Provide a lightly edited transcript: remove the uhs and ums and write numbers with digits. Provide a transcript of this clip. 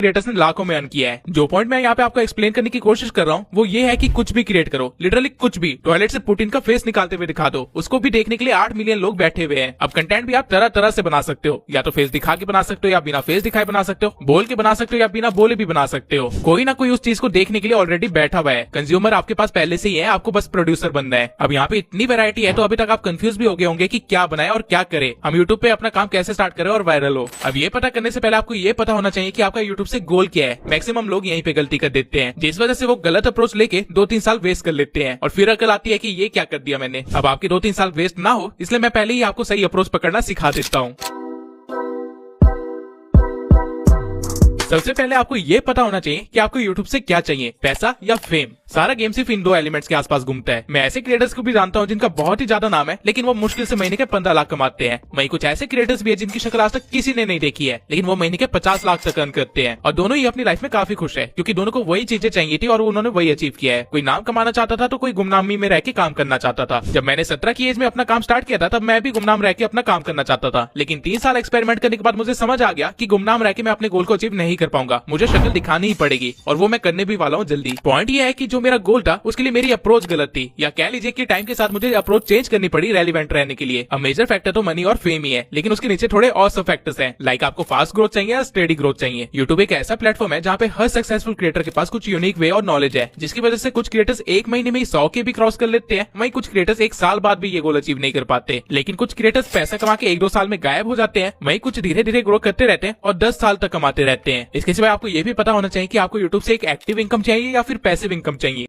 Creators ने लाखों में अर्न किया है। जो पॉइंट मैं यहाँ पे आपको एक्सप्लेन करने की कोशिश कर रहा हूँ वो ये है कि कुछ भी क्रिएट करो, लिटरली कुछ भी। टॉयलेट से पुतिन का फेस निकालते हुए दिखा दो, उसको भी देखने के लिए 8 मिलियन लोग बैठे हुए हैं। अब कंटेंट भी आप तरह तरह से बना सकते हो, या तो फेस दिखा के बना सकते हो, या बिना फेस दिखाए बना सकते हो, बोल के बना सकते हो, या बिना बोले भी बना सकते हो। कोई ना कोई उस चीज को देखने के लिए ऑलरेडी बैठा हुआ है। कंज्यूमर आपके पास पहले से ही है, आपको बस प्रोड्यूसर बनना है। अब यहाँ पे इतनी वैरायटी है तो अभी तक आप कंफ्यूज भी हो गए होंगे कि क्या बनाए और क्या करे, हम यूट्यूब पे अपना काम कैसे स्टार्ट करें और वायरल हो। अब ये पता करने से पहले आपको ये पता होना चाहिए कि आपका यूट्यूब से गोल क्या है। मैक्सिमम लोग यहीं पे गलती कर देते हैं, जिस वजह से वो गलत अप्रोच लेके 2-3 साल वेस्ट कर लेते हैं और फिर अकल आती है कि ये क्या कर दिया मैंने। अब आपके 2-3 साल वेस्ट ना हो इसलिए मैं पहले ही आपको सही अप्रोच पकड़ना सिखा देता हूँ। सबसे पहले आपको ये पता होना चाहिए कि आपको YouTube से क्या चाहिए, पैसा या फेम। सारा गेम सिर्फ इन दो एलिमेंट्स के आसपास घूमता है। मैं ऐसे क्रिएटर्स को भी जानता हूँ जिनका बहुत ही ज्यादा नाम है, लेकिन वो मुश्किल से महीने के 15 लाख कमाते हैं। वहीं कुछ ऐसे क्रिएटर्स भी है जिनकी शक्ल आज तक किसी ने नहीं देखी है, लेकिन वो महीने के 50 लाख तक अर्न करते हैं। और दोनों ही अपनी लाइफ में काफी खुश है, क्योंकि दोनों को वही चीजें चाहिए थी और उन्होंने वही अचीव किया है। कोई नाम कमाना चाहता था तो कोई गुमनामी में रह के काम करना चाहता था। जब मैंने 17 की एज में अपना काम स्टार्ट किया था तब मैं भी गुमनाम रह के अपना काम करना चाहता था, लेकिन 3 साल एक्सपेरिमेंट करने के बाद मुझे समझ आ गया कि गुमनाम रह के मैं अपने गोल को अचीव नहीं कर पाऊंगा। मुझे शक्ल दिखानी ही पड़ेगी और वो मैं करने भी वाला हूँ जल्दी। पॉइंट ये है कि जो मेरा गोल था उसके लिए मेरी अप्रोच गलत थी, या कह लीजिए कि टाइम के साथ मुझे अप्रोच चेंज करनी पड़ी रेलिवेंट रहने के लिए। अब मेजर फैक्टर तो मनी और फेम ही है, लेकिन उसके नीचे थोड़े और सब फैक्टर्स हैं। लाइक आपको फास्ट ग्रोथ चाहिए या स्टेडी ग्रोथ चाहिए। यूट्यूब एक ऐसा प्लेटफॉर्म है जहाँ पे हर सक्सेसफुल क्रिएटर के पास कुछ यूनिक वे और नॉलेज है, जिसकी वजह से कुछ क्रिएटर्स 1 महीने में 100 के भी क्रॉस कर लेते हैं। वहीं कुछ क्रिएटर्स 1 साल बाद भी ये गोल अचीव नहीं कर पाते। लेकिन कुछ क्रिएटर्स पैसा कमा के 1-2 साल में गायब हो जाते हैं। वहीं कुछ धीरे धीरे ग्रो करते रहते हैं और 10 साल तक कमाते रहते हैं। इसके सिवाय आपको ये भी पता होना चाहिए कि आपको यूट्यूब से एक एक्टिव इनकम चाहिए या फिर पैसिव इनकम चाहिए।